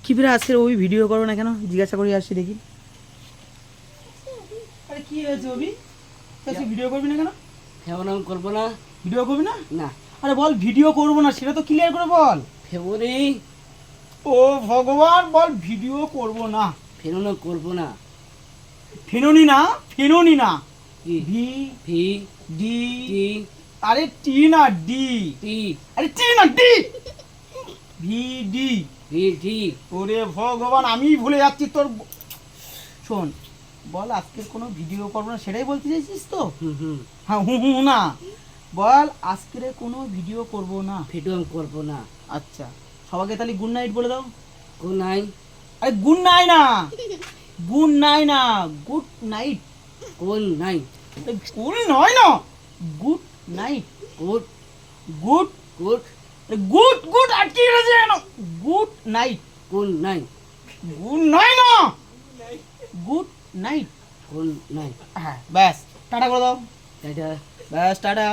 কি ফিরে আজকের ওই ভিডিও করো না কেন? জিজ্ঞাসা করি আসছি দেখি। আরে কি হয়েছে অভি? তুই ভিডিও করবি না কেন? ফেবরাম করবো না। ভিডিও করবি না? না। আরে বল ভিডিও করবো না, সেটা তো ক্লিয়ার করে বল। ফেবরি। ও ভগবান, বল ভিডিও করবো না। ফেরানো করবো না। ফেনোনি না, ফেনোনি না। কি? V V D. টি আরে টি না ডি। টি আরে টি না D. V D. V T. ওরে ভগবান, আমি ভুলে যাচ্ছি তোর। শোন, বল আজকের কোনো ভিডিও করবো না, সেটাই বলতে চাইছিস তো? হ্যাঁ, হু হু না, বল আজকের কোনো ভিডিও করবো না। ভিডিও করবো না। আচ্ছা, সবাইকে তাহলে গুড নাইট বলে দাও। Good night. আরে গুড নাইট না, গুড নাইট না, good night. Good night. Good নয় না, good night. Good good good good good আটকে গেছে কেন? Good night. Good night. Good নয় না, গুড নাইট। Good night. হ্যাঁ ব্যাস, টাটা করে দাও। টাটা। ব্যাস টাটা।